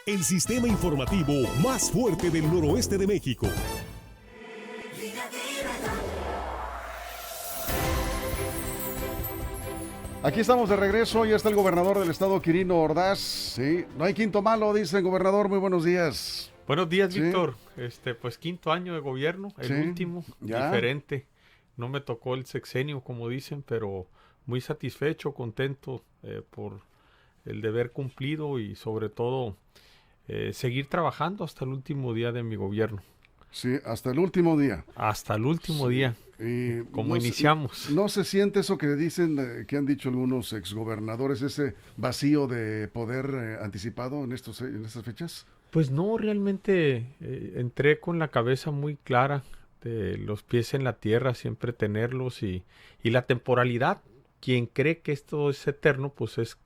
el sistema informativo más fuerte del noroeste de México. Aquí estamos de regreso, ya está el gobernador del estado, Quirino Ordaz. Sí, no hay quinto malo, dice el gobernador, muy buenos días. Buenos días, Sí. Víctor. Pues quinto año de gobierno, el Sí, último, ya. diferente. No me tocó el sexenio, como dicen, pero muy satisfecho, contento por el deber cumplido y sobre todo seguir trabajando hasta el último día de mi gobierno. Sí, hasta el último día. Hasta el último día, como no iniciamos. ¿No se siente eso que dicen, que han dicho algunos exgobernadores, ese vacío de poder anticipado en estas fechas? Pues no, realmente entré con la cabeza muy clara, de los pies en la tierra, siempre tenerlos y la temporalidad. Quien cree que esto es eterno, pues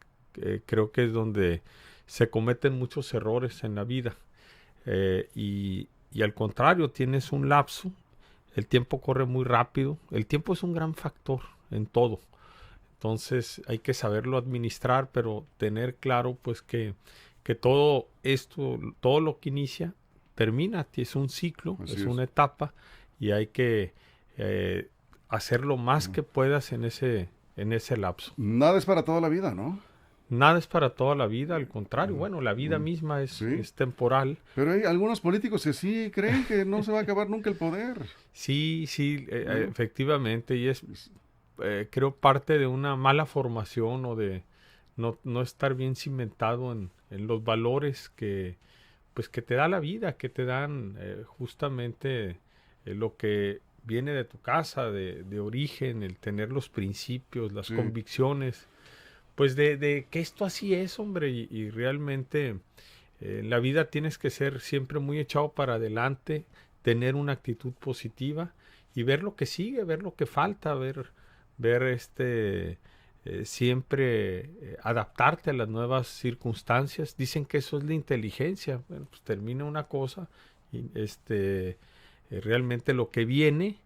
creo que es donde se cometen muchos errores en la vida. Y al contrario, tienes un lapso, el tiempo corre muy rápido, el tiempo es un gran factor en todo. Entonces hay que saberlo administrar, pero tener claro pues que todo esto, todo lo que inicia, termina, es un ciclo, Así es es. una etapa y hay que hacer lo más que puedas en ese lapso. Nada es para toda la vida, ¿no? Nada es para toda la vida, al contrario, bueno, la vida misma Sí. es temporal. Pero hay algunos políticos que sí creen que no se va a acabar nunca el poder. Sí, efectivamente, y es creo parte de una mala formación o de no estar bien cimentado en los valores pues que te da la vida, que te dan justamente lo que viene de tu casa, de origen, el tener los principios, las Sí. convicciones, pues de que esto así es, hombre, y realmente en la vida tienes que ser siempre muy echado para adelante, tener una actitud positiva y ver lo que sigue, ver lo que falta, ver siempre adaptarte a las nuevas circunstancias. Dicen que eso es la inteligencia. Bueno, pues termina una cosa y realmente lo que viene,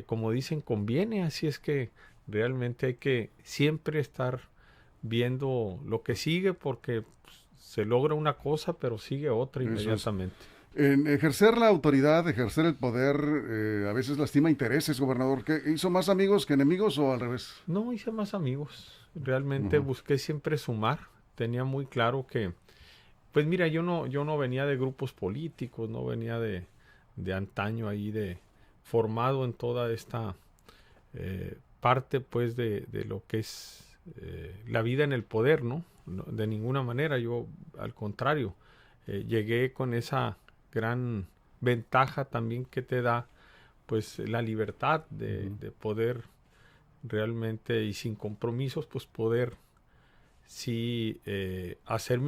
como dicen, conviene. Así es que realmente hay que siempre estar viendo lo que sigue porque pues, se logra una cosa pero sigue otra Eso es. inmediatamente. En ejercer la autoridad, ejercer el poder, a veces lastima intereses, gobernador. ¿Qué, hizo más amigos que enemigos o al revés? No hice más amigos, realmente busqué siempre sumar, tenía muy claro que, pues mira, yo no venía de grupos políticos, no venía de antaño ahí, formado en toda esta parte pues de lo que es la vida en el poder, ¿no? De ninguna manera, yo al contrario, llegué con esa gran ventaja también que te da pues la libertad de poder realmente y sin compromisos pues poder sí hacer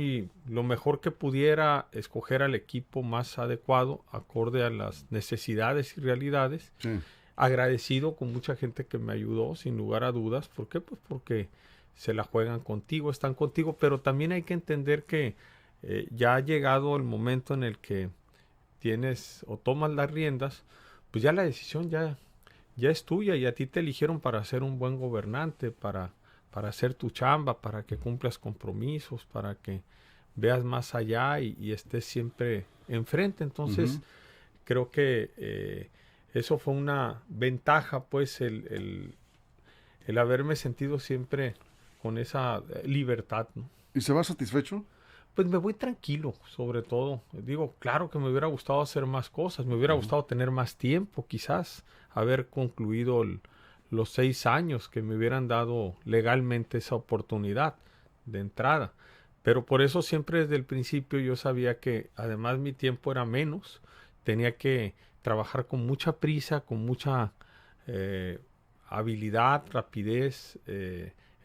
lo mejor que pudiera, escoger al equipo más adecuado acorde a las necesidades y realidades. Sí. Agradecido con mucha gente que me ayudó sin lugar a dudas. ¿Por qué? Pues porque se la juegan contigo, están contigo, pero también hay que entender que ya ha llegado el momento en el que tienes o tomas las riendas, pues ya la decisión ya es tuya y a ti te eligieron para ser un buen gobernante, para hacer tu chamba, para que cumplas compromisos, para que veas más allá y estés siempre enfrente. Entonces, creo que eso fue una ventaja, pues, el haberme sentido siempre con esa libertad, ¿no? ¿Y se va satisfecho? Pues me voy tranquilo, sobre todo. Digo, claro que me hubiera gustado hacer más cosas, me hubiera gustado tener más tiempo, quizás haber concluido los 6 años que me hubieran dado legalmente esa oportunidad de entrada. Pero por eso siempre desde el principio yo sabía que además mi tiempo era menos, tenía que trabajar con mucha prisa, con mucha habilidad, rapidez,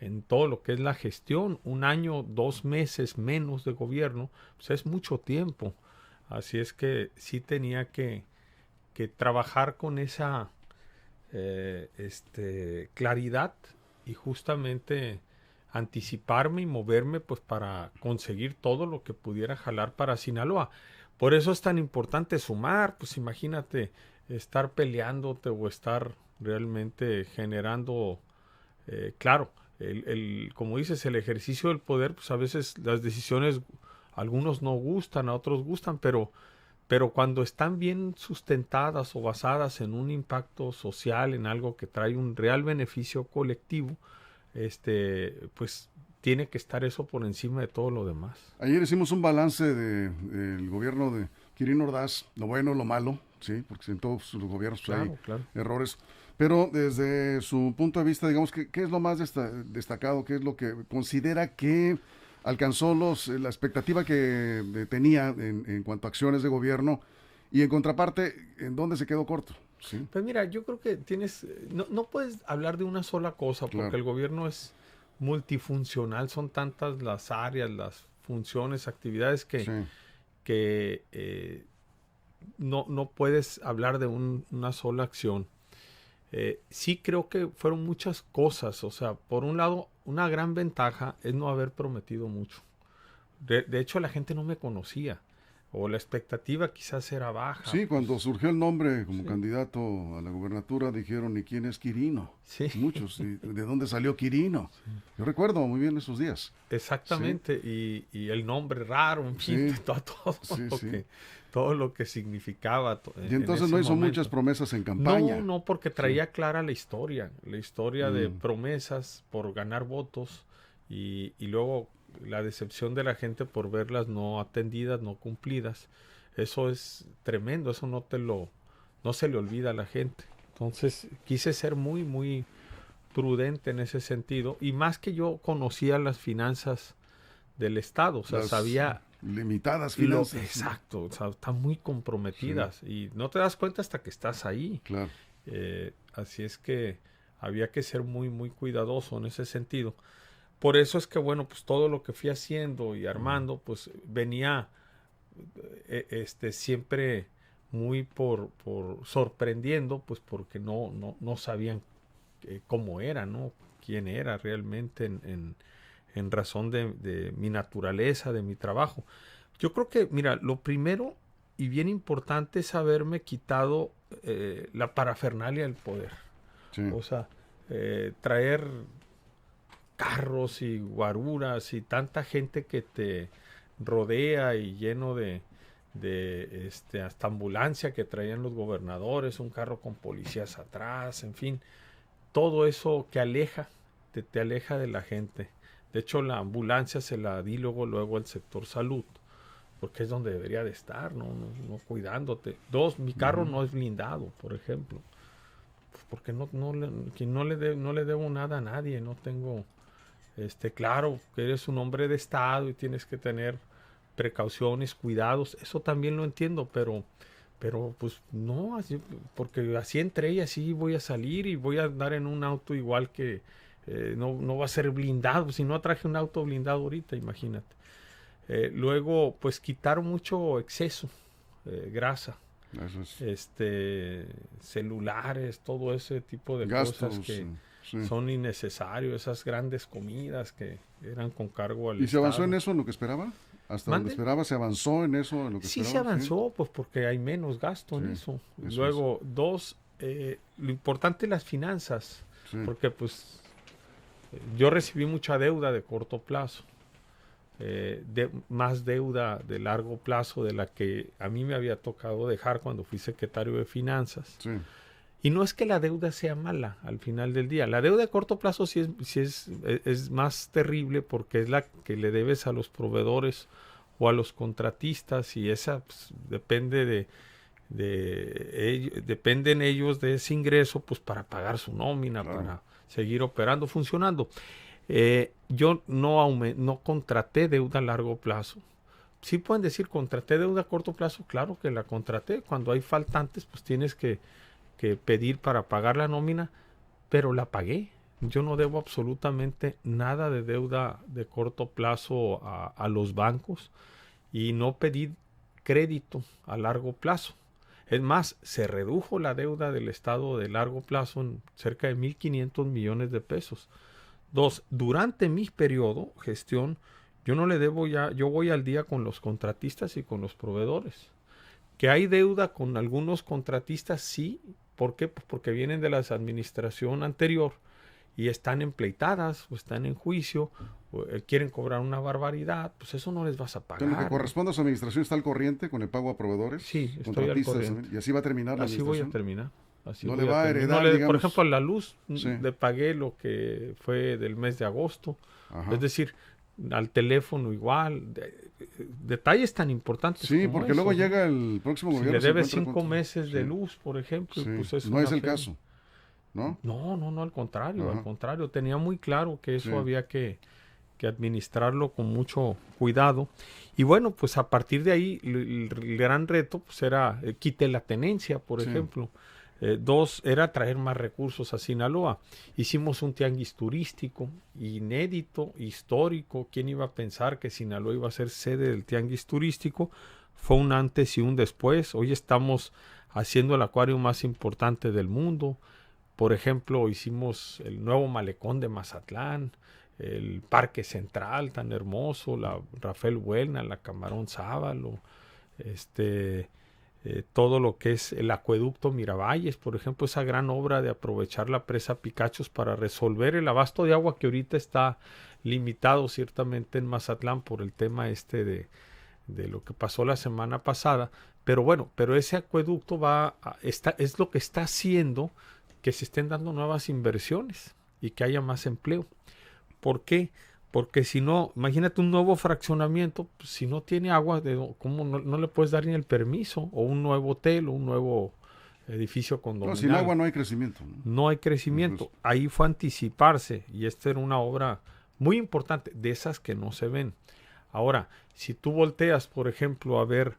en todo lo que es la gestión. 1 año, 2 meses menos de gobierno, pues es mucho tiempo. Así es que sí tenía que trabajar con esa claridad y justamente anticiparme y moverme pues para conseguir todo lo que pudiera jalar para Sinaloa. Por eso es tan importante sumar, pues imagínate estar peleándote o estar realmente generando, claro, como dices, el ejercicio del poder, pues a veces las decisiones algunos no gustan, a otros gustan, pero cuando están bien sustentadas o basadas en un impacto social, en algo que trae un real beneficio colectivo, pues tiene que estar eso por encima de todo lo demás. Ayer hicimos un balance del gobierno de Quirino Ordaz, lo bueno, lo malo, sí, porque en todos los gobiernos pues, hay errores. Pero desde su punto de vista, digamos, ¿qué es lo más destacado? ¿Qué es lo que considera que alcanzó la expectativa que tenía en cuanto a acciones de gobierno? Y en contraparte, ¿en dónde se quedó corto? ¿Sí? Pues mira, yo creo que no puedes hablar de una sola cosa, porque Claro. el gobierno es multifuncional, son tantas las áreas, las funciones, actividades que no puedes hablar de una sola acción. Sí creo que fueron muchas cosas, o sea, por un lado, una gran ventaja es no haber prometido mucho. De hecho, la gente no me conocía, o la expectativa quizás era baja. Sí, cuando pues, surgió el nombre como sí. candidato a la gubernatura, dijeron, ¿y quién es Quirino? Sí. Muchos, ¿de dónde salió Quirino? Sí. Yo recuerdo muy bien esos días. Exactamente, sí. y el nombre raro, en fin, Sí. todo lo que significaba. Y entonces no hizo muchas promesas en campaña. No, porque traía clara la historia de promesas por ganar votos y luego la decepción de la gente por verlas no atendidas, no cumplidas. Eso es tremendo, eso no se le olvida a la gente. Entonces quise ser muy, muy prudente en ese sentido, y más que yo conocía las finanzas del Estado, o sea, sabía limitadas finanzas. Exacto, o sea, están muy comprometidas y no te das cuenta hasta que estás ahí. Claro. Así es que había que ser muy, muy cuidadoso en ese sentido. Por eso es que, bueno, pues todo lo que fui haciendo y armando, pues venía siempre muy por sorprendiendo, pues porque no sabían cómo era, ¿no? Quién era realmente en razón de mi naturaleza, de mi trabajo. Yo creo que, mira, lo primero y bien importante es haberme quitado la parafernalia del poder. Sí. O sea, traer carros y guaruras y tanta gente que te rodea y lleno de hasta ambulancia que traían los gobernadores, un carro con policías atrás, en fin, todo eso que te aleja de la gente. De hecho, la ambulancia se la di luego al sector salud, porque es donde debería de estar, no cuidándote. Dos, mi carro no es blindado, por ejemplo, pues porque no le debo nada a nadie, no tengo, claro que eres un hombre de Estado y tienes que tener precauciones, cuidados, eso también lo entiendo, pero pues no, así, porque así entré y así voy a salir y voy a andar en un auto igual que no va a ser blindado. Si no traje un auto blindado ahorita, imagínate. Luego, pues quitar mucho exceso, grasa, celulares, todo ese tipo de gastos, cosas que son innecesarios, esas grandes comidas que eran con cargo al Estado. ¿Y se avanzó en Estado. eso, en lo que esperaba? ¿Hasta donde esperaba se avanzó en eso? En lo que sí esperaba, se avanzó, pues porque hay menos gasto en eso. Luego, dos, lo importante las finanzas, porque pues yo recibí mucha deuda de corto plazo, más deuda de largo plazo de la que a mí me había tocado dejar cuando fui secretario de Finanzas. Sí. Y no es que la deuda sea mala al final del día. La deuda de corto plazo sí es más terrible porque es la que le debes a los proveedores o a los contratistas, y esa pues, dependen ellos de ese ingreso pues para pagar su nómina, para seguir operando, funcionando. Yo no contraté deuda a largo plazo. Sí pueden decir, contraté deuda a corto plazo, claro que la contraté. Cuando hay faltantes, pues tienes que pedir para pagar la nómina, pero la pagué. Yo no debo absolutamente nada de deuda de corto plazo a los bancos, y no pedí crédito a largo plazo. Es más, se redujo la deuda del Estado de largo plazo en cerca de 1,500 millones de pesos. Dos, durante mi periodo gestión, yo no le debo yo voy al día con los contratistas y con los proveedores. Que hay deuda con algunos contratistas, sí. ¿Por qué? Pues porque vienen de la administración anterior y están empleitadas o están en juicio, o, quieren cobrar una barbaridad, pues eso no les vas a pagar. En lo que corresponde a su administración, ¿está al corriente con el pago a proveedores? Sí, estoy al contratistas corriente. también, y así va a terminar la Así voy a administración. terminar. Así No voy le va a heredar, no le, digamos. Por ejemplo, a la luz Sí. le pagué lo que fue del mes de agosto. Ajá. Es decir, al teléfono igual. Detalles tan importantes. Sí, como porque eso, luego ¿no? llega el próximo Si gobierno. le debes se encuentra 5 con- meses de Sí. luz, por ejemplo, Sí. pues es No una es el feria. caso, ¿no? No, al contrario, Ajá. al contrario. Tenía muy claro que eso Sí. había que administrarlo con mucho cuidado. Y bueno, pues a partir de ahí el gran reto pues era quite la tenencia, por Sí. ejemplo. 2, era traer más recursos a Sinaloa. Hicimos un tianguis turístico, inédito, histórico. ¿Quién iba a pensar que Sinaloa iba a ser sede del tianguis turístico? Fue un antes y un después. Hoy estamos haciendo el acuario más importante del mundo. Por ejemplo, hicimos el nuevo malecón de Mazatlán, el Parque Central tan hermoso, la Rafael Buelna, la Camarón Sábalo, todo lo que es el acueducto Miravalles, por ejemplo, esa gran obra de aprovechar la presa Picachos para resolver el abasto de agua que ahorita está limitado ciertamente en Mazatlán por el tema de lo que pasó la semana pasada. Pero bueno, ese acueducto es lo que está haciendo que se estén dando nuevas inversiones y que haya más empleo. ¿Por qué? Porque si no, imagínate un nuevo fraccionamiento, pues, si no tiene agua, ¿cómo no le puedes dar ni el permiso? O un nuevo hotel, o un nuevo edificio condominial. No, sin agua no hay crecimiento, ¿no? No hay crecimiento. Ahí fue anticiparse y esta era una obra muy importante, de esas que no se ven. Ahora, si tú volteas, por ejemplo, a ver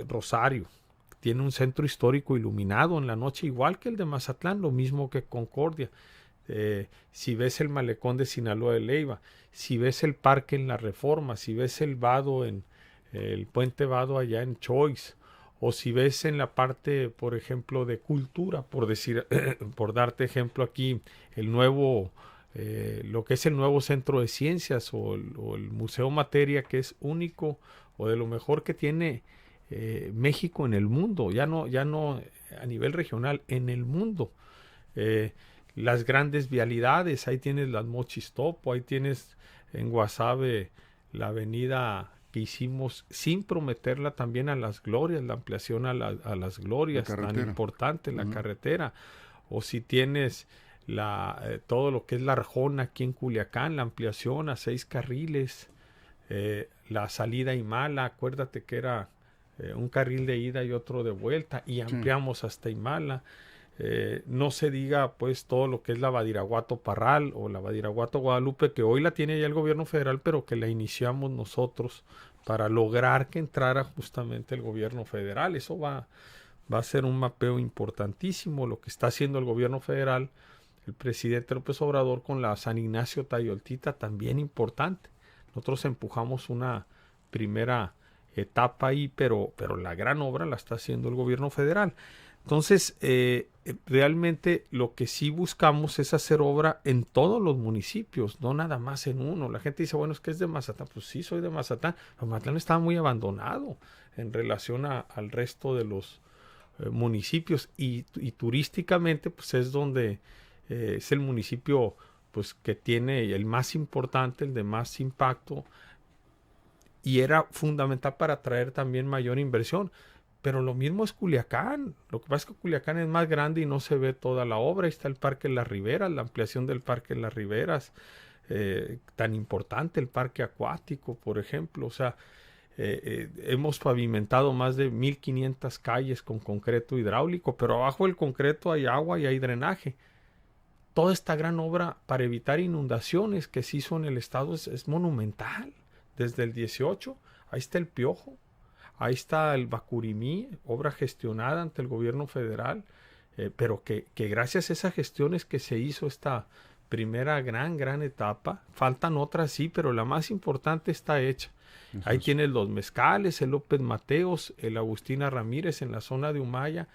Rosario, tiene un centro histórico iluminado en la noche, igual que el de Mazatlán, lo mismo que Concordia. Si ves el malecón de Sinaloa de Leiva, si ves el parque en la Reforma, si ves el vado en el puente Vado allá en Choice, o si ves en la parte, por ejemplo, de cultura, por decir, por darte ejemplo aquí, el nuevo, lo que es el nuevo centro de ciencias o el Museo Materia, que es único o de lo mejor que tiene México en el mundo, ya no a nivel regional, en el mundo. Las grandes vialidades, ahí tienes las Mochis Topo, ahí tienes en Guasave la avenida que hicimos sin prometerla también a las glorias, la ampliación a las glorias, tan importante, la carretera. O si tienes todo lo que es la Arjona aquí en Culiacán, la ampliación a 6 carriles, la salida a Imala, acuérdate que era un carril de ida y otro de vuelta, y ampliamos hasta Imala. No se diga pues todo lo que es la Badiraguato Parral o la Badiraguato Guadalupe, que hoy la tiene ya el gobierno federal, pero que la iniciamos nosotros para lograr que entrara justamente el gobierno federal. Eso va a ser un mapeo importantísimo, lo que está haciendo el gobierno federal, el presidente López Obrador con la San Ignacio Tayoltita, también importante. Nosotros empujamos una primera etapa ahí, pero la gran obra la está haciendo el gobierno federal. Entonces, realmente lo que sí buscamos es hacer obra en todos los municipios, no nada más en uno. La gente dice, bueno, es que es de Mazatlán. Pues sí, soy de Mazatlán. Pero Mazatlán estaba muy abandonado en relación al resto de los municipios. Y turísticamente, pues es donde es el municipio pues que tiene el más importante, el de más impacto. Y era fundamental para atraer también mayor inversión. Pero lo mismo es Culiacán. Lo que pasa es que Culiacán es más grande y no se ve toda la obra. Ahí está el Parque Las Riberas, la ampliación del Parque Las Riberas. Tan importante el parque acuático, por ejemplo. O sea, hemos pavimentado más de 1,500 calles con concreto hidráulico, pero abajo del concreto hay agua y hay drenaje. Toda esta gran obra para evitar inundaciones que se hizo en el estado es monumental. Desde el 18, ahí está el Piojo. Ahí está el Bacurimí, obra gestionada ante el gobierno federal, pero que gracias a esas gestiones que se hizo esta primera gran etapa, faltan otras sí, pero la más importante está hecha. Ahí tienes los Mezcales, el López Mateos, el Agustina Ramírez en la zona de Humaya,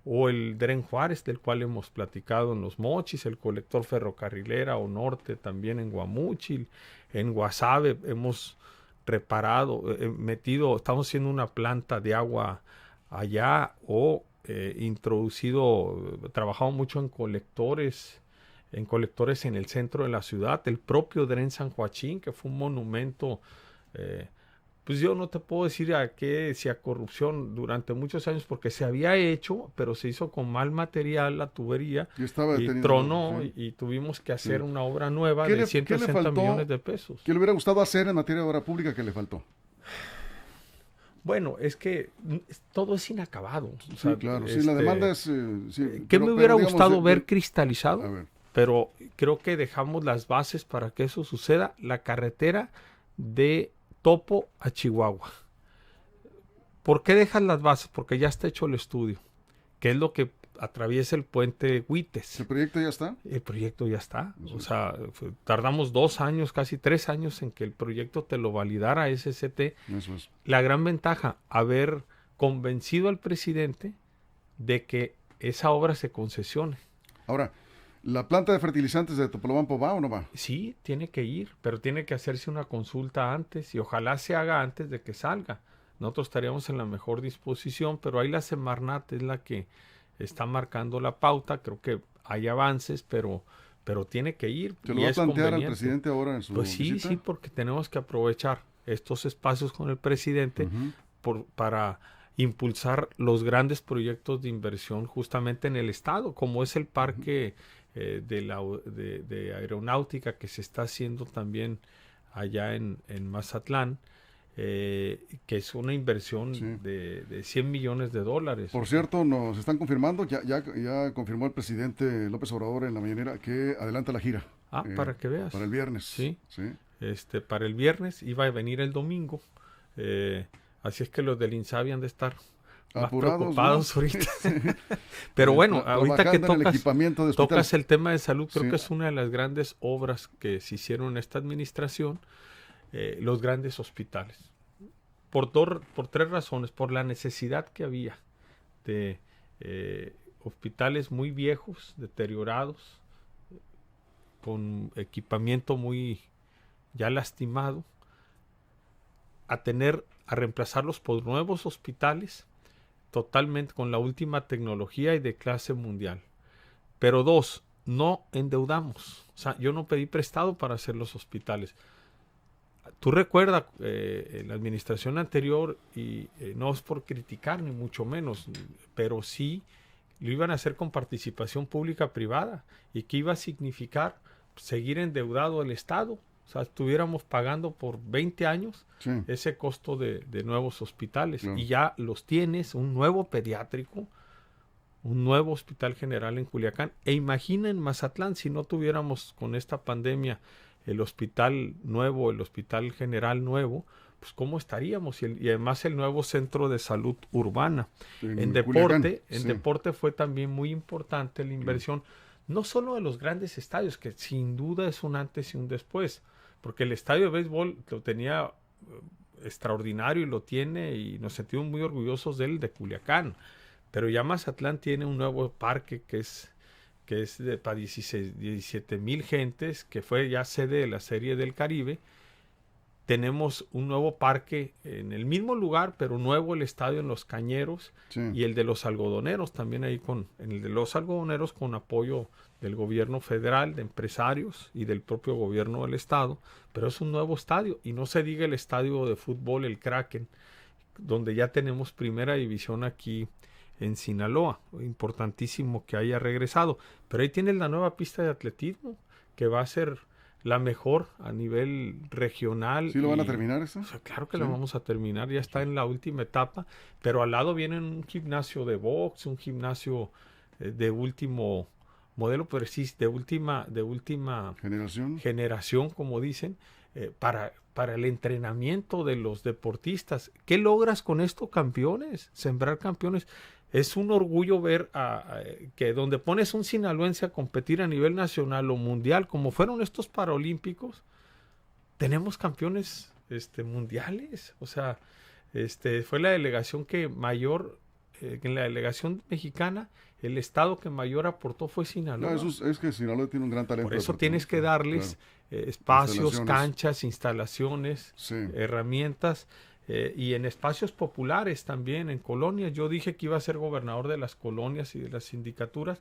o el Dren Juárez, del cual hemos platicado en Los Mochis, el colector ferrocarrilera o norte también en Guamúchil, en Guasave hemos reparado, estamos haciendo una planta de agua allá o introducido, trabajado mucho en colectores en colectores en el centro de la ciudad, el propio Dren San Joaquín, que fue un monumento, pues yo no te puedo decir si a corrupción durante muchos años, porque se había hecho, pero se hizo con mal material la tubería y tronó, sí. y tuvimos que hacer una obra nueva de 160 millones de pesos. ¿Qué le hubiera gustado hacer en materia de obra pública que le faltó? Bueno, es que todo es inacabado. Sí, o sea, claro. Sí, la demanda es... ¿Qué me hubiera gustado ver cristalizado? A ver. Pero creo que dejamos las bases para que eso suceda. La carretera de Topo a Chihuahua. ¿Por qué dejas las bases? Porque ya está hecho el estudio. ¿Qué es lo que atraviesa el puente Huites? ¿El proyecto ya está? El proyecto ya está. Sí. O sea, tardamos 2 años, casi 3 años en que el proyecto te lo validara SCT. Eso es. La gran ventaja, haber convencido al presidente de que esa obra se concesione. Ahora, ¿la planta de fertilizantes de Topolobampo va o no va? Sí, tiene que ir, pero tiene que hacerse una consulta antes y ojalá se haga antes de que salga. Nosotros estaríamos en la mejor disposición, pero ahí la Semarnat es la que está marcando la pauta. Creo que hay avances, pero tiene que ir. ¿Se lo va a plantear al presidente ahora en su visita? Sí, porque tenemos que aprovechar estos espacios con el presidente para impulsar los grandes proyectos de inversión justamente en el estado, como es el parque de aeronáutica que se está haciendo también allá en Mazatlán, que es una inversión de 100 millones de dólares. Por cierto, nos están confirmando, ya confirmó el presidente López Obrador en la mañanera que adelanta la gira. Para que veas. Para el viernes. Sí. Para el viernes, iba a venir el domingo, así es que los del INSABI han de estar apurados, preocupados, ¿no? Ahorita. Pero bueno, ahorita que tocas el tema de salud, creo que es una de las grandes obras que se hicieron en esta administración, los grandes hospitales. Por 3 razones. Por la necesidad que había de hospitales muy viejos, deteriorados, con equipamiento muy ya lastimado, a reemplazarlos por nuevos hospitales totalmente con la última tecnología y de clase mundial. Pero 2, no endeudamos. O sea, yo no pedí prestado para hacer los hospitales. Tú recuerdas la administración anterior, y no es por criticar ni mucho menos, pero sí lo iban a hacer con participación pública-privada y que iba a significar seguir endeudado el Estado. O sea, estuviéramos pagando por 20 años ese costo de nuevos hospitales. Y ya los tienes, un nuevo pediátrico, un nuevo hospital general en Culiacán. E imagina en Mazatlán, si no tuviéramos con esta pandemia el hospital nuevo, el hospital general nuevo, pues cómo estaríamos. Y además el nuevo centro de salud urbana. En deporte fue también muy importante la inversión, no solo de los grandes estadios, que sin duda es un antes y un después, porque el estadio de béisbol lo tenía extraordinario y lo tiene, y nos sentimos muy orgullosos de él, de Culiacán. Pero ya Mazatlán tiene un nuevo parque que es para 17,000 gentes, que fue ya sede de la Serie del Caribe. Tenemos un nuevo parque en el mismo lugar, pero nuevo el estadio en Los Cañeros, y el de los algodoneros también ahí en el de los algodoneros con apoyo del gobierno federal, de empresarios y del propio gobierno del estado, pero es un nuevo estadio. Y no se diga el estadio de fútbol, el Kraken, donde ya tenemos primera división aquí en Sinaloa. Importantísimo que haya regresado. Pero ahí tienes la nueva pista de atletismo, que va a ser la mejor a nivel regional. ¿Sí lo van a terminar eso? O sea, claro que lo vamos a terminar, ya está en la última etapa, pero al lado viene un gimnasio de box, un gimnasio de último modelo, pero sí, de última generación, como dicen, para el entrenamiento de los deportistas. ¿Qué logras con esto? Campeones, sembrar campeones. Es un orgullo ver que donde pones un sinaloense a competir a nivel nacional o mundial, como fueron estos Paralímpicos, tenemos campeones mundiales. O sea, fue la delegación en la delegación mexicana, el estado que mayor aportó fue Sinaloa. No, es que Sinaloa tiene un gran talento. Por eso tienes que darles espacios, canchas, instalaciones, herramientas. Y en espacios populares también, en colonias. Yo dije que iba a ser gobernador de las colonias y de las sindicaturas.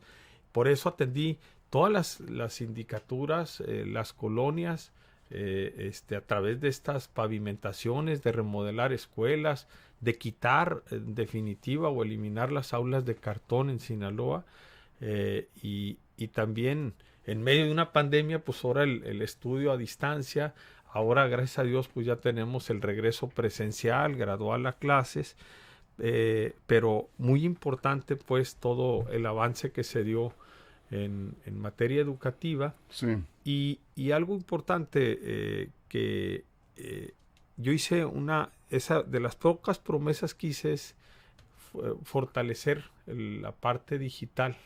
Por eso atendí todas las sindicaturas, las colonias, a través de estas pavimentaciones, de remodelar escuelas, de quitar en definitiva o eliminar las aulas de cartón en Sinaloa, y también en medio de una pandemia, pues ahora el estudio a distancia. Ahora, gracias a Dios, pues ya tenemos el regreso presencial, gradual a clases, pero muy importante pues todo el avance que se dio en materia educativa. Sí. Y algo importante que yo hice esa de las pocas promesas que hice es fortalecer la parte digital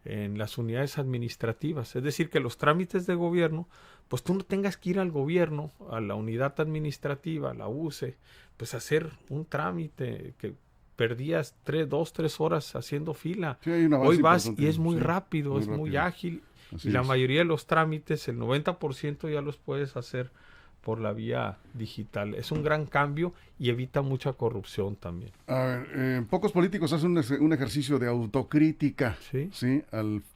en las unidades administrativas. Es decir, que los trámites de gobierno, pues tú no tengas que ir al gobierno, a la unidad administrativa, a la UCE, pues hacer un trámite que perdías 2-3 horas haciendo fila. Sí, hoy vas y es muy rápido, es muy ágil. Así y la es. mayoría de los trámites, el 90% ya los puedes hacer por la vía digital. Es un gran cambio y evita mucha corrupción también. A ver, pocos políticos hacen un ejercicio de autocrítica, ¿sí?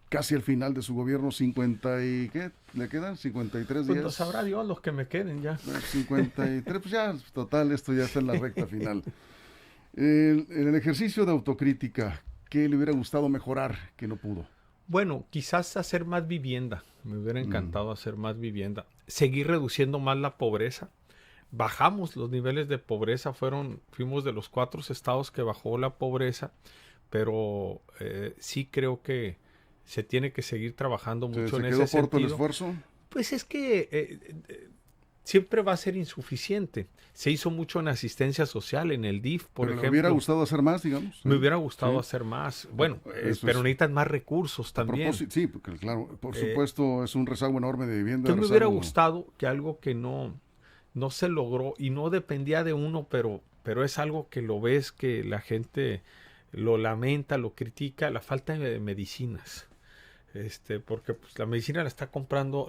Casi al final de su gobierno, 50 y ¿qué? ¿Le quedan? 53 días. Pues sabrá Dios los que me queden ya. 53, pues ya, total, esto ya está en la recta final. En el ejercicio de autocrítica, ¿qué le hubiera gustado mejorar que no pudo? Bueno, quizás hacer más vivienda. Me hubiera encantado hacer más vivienda. Seguir reduciendo más la pobreza. Bajamos los niveles de pobreza. Fuimos de los 4 estados que bajó la pobreza. Pero sí creo que se tiene que seguir trabajando mucho en ese sentido. ¿Se quedó corto el esfuerzo? Pues es que siempre va a ser insuficiente. Se hizo mucho en asistencia social, en el DIF, por ejemplo. ¿Me hubiera gustado hacer más, digamos? Me hubiera gustado hacer más. Bueno, pero necesitan más recursos también. Sí, porque claro, por supuesto es un rezago enorme de vivienda. Me hubiera gustado que algo que no se logró y no dependía de uno, pero es algo que lo ves, que la gente lo lamenta, lo critica, la falta de medicinas. Porque pues la medicina la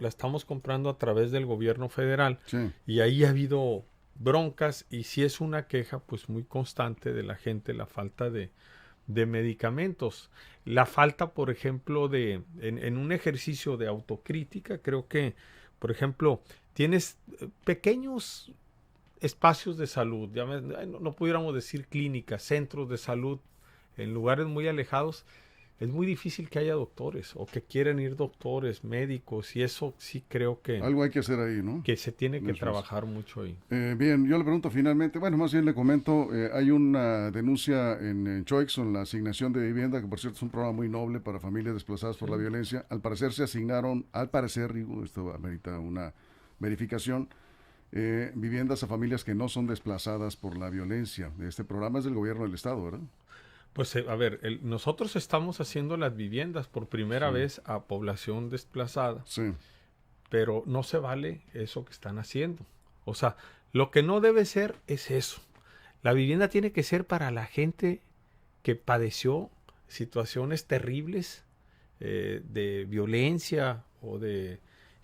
estamos comprando a través del gobierno federal, y ahí ha habido broncas, y sí es una queja pues muy constante de la gente, la falta de medicamentos, la falta, por ejemplo, en un ejercicio de autocrítica. Creo que, por ejemplo, tienes pequeños espacios de salud, no pudiéramos decir clínicas, centros de salud en lugares muy alejados. Es muy difícil que haya doctores o que quieran ir doctores, médicos, y eso sí creo que... Algo hay que hacer ahí, ¿no? Que se tiene que trabajar mucho ahí. Bien, yo le pregunto finalmente, bueno, más bien le comento, hay una denuncia en Choix en la asignación de vivienda, que por cierto es un programa muy noble para familias desplazadas por la violencia. Al parecer se asignaron, esto amerita una verificación, viviendas a familias que no son desplazadas por la violencia. Este programa es del gobierno del estado, ¿verdad? Pues a ver, nosotros estamos haciendo las viviendas por primera vez a población desplazada, pero no se vale eso que están haciendo. O sea, lo que no debe ser es eso. La vivienda tiene que ser para la gente que padeció situaciones terribles de violencia o de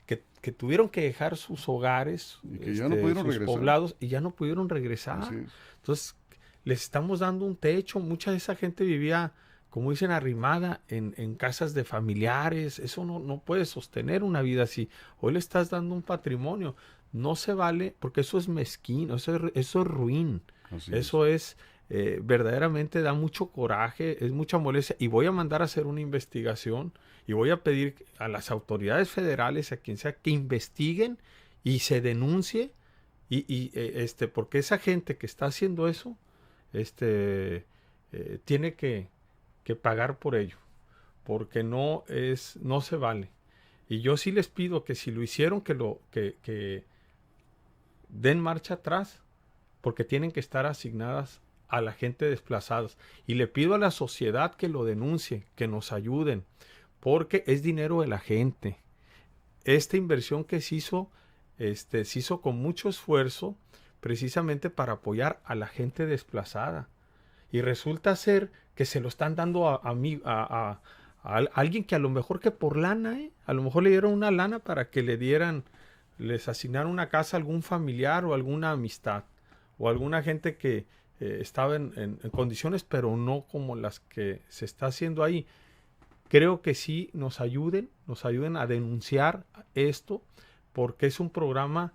que tuvieron que dejar sus hogares, y que ya no pudieron regresar, poblados, y ya no pudieron regresar. Entonces les estamos dando un techo. Mucha de esa gente vivía, como dicen, arrimada en casas de familiares. Eso no puede sostener una vida así. Hoy le estás dando un patrimonio. No se vale, porque eso es mezquino, eso es ruin. Eso es verdaderamente da mucho coraje, es mucha molestia. Y voy a mandar a hacer una investigación y voy a pedir a las autoridades federales, a quien sea, que investiguen y se denuncie. Porque esa gente que está haciendo eso, tiene que pagar por ello, porque no se vale. Y yo sí les pido que si lo hicieron, que den marcha atrás, porque tienen que estar asignadas a la gente desplazada. Y le pido a la sociedad que lo denuncie, que nos ayuden, porque es dinero de la gente. Esta inversión que se hizo con mucho esfuerzo, precisamente para apoyar a la gente desplazada. Y resulta ser que se lo están dando a alguien que a lo mejor que por lana, a lo mejor le dieron una lana para que les asignaron una casa a algún familiar o alguna amistad, o alguna gente que estaba en condiciones, pero no como las que se está haciendo ahí. creo que sí nos ayuden a denunciar esto, porque es un programa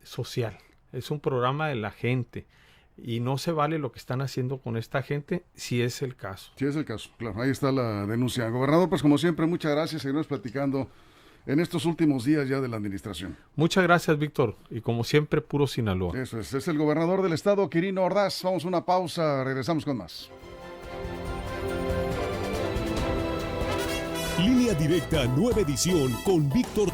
social, es un programa de la gente. Y no se vale lo que están haciendo con esta gente, si es el caso. Sí, es el caso, claro, ahí está la denuncia. Gobernador, pues como siempre, muchas gracias, seguimos platicando en estos últimos días ya de la administración. Muchas gracias, Víctor, y como siempre, puro Sinaloa. Eso es el gobernador del estado, Quirino Ordaz. Vamos a una pausa, regresamos con más. Línea Directa, nueva edición con Víctor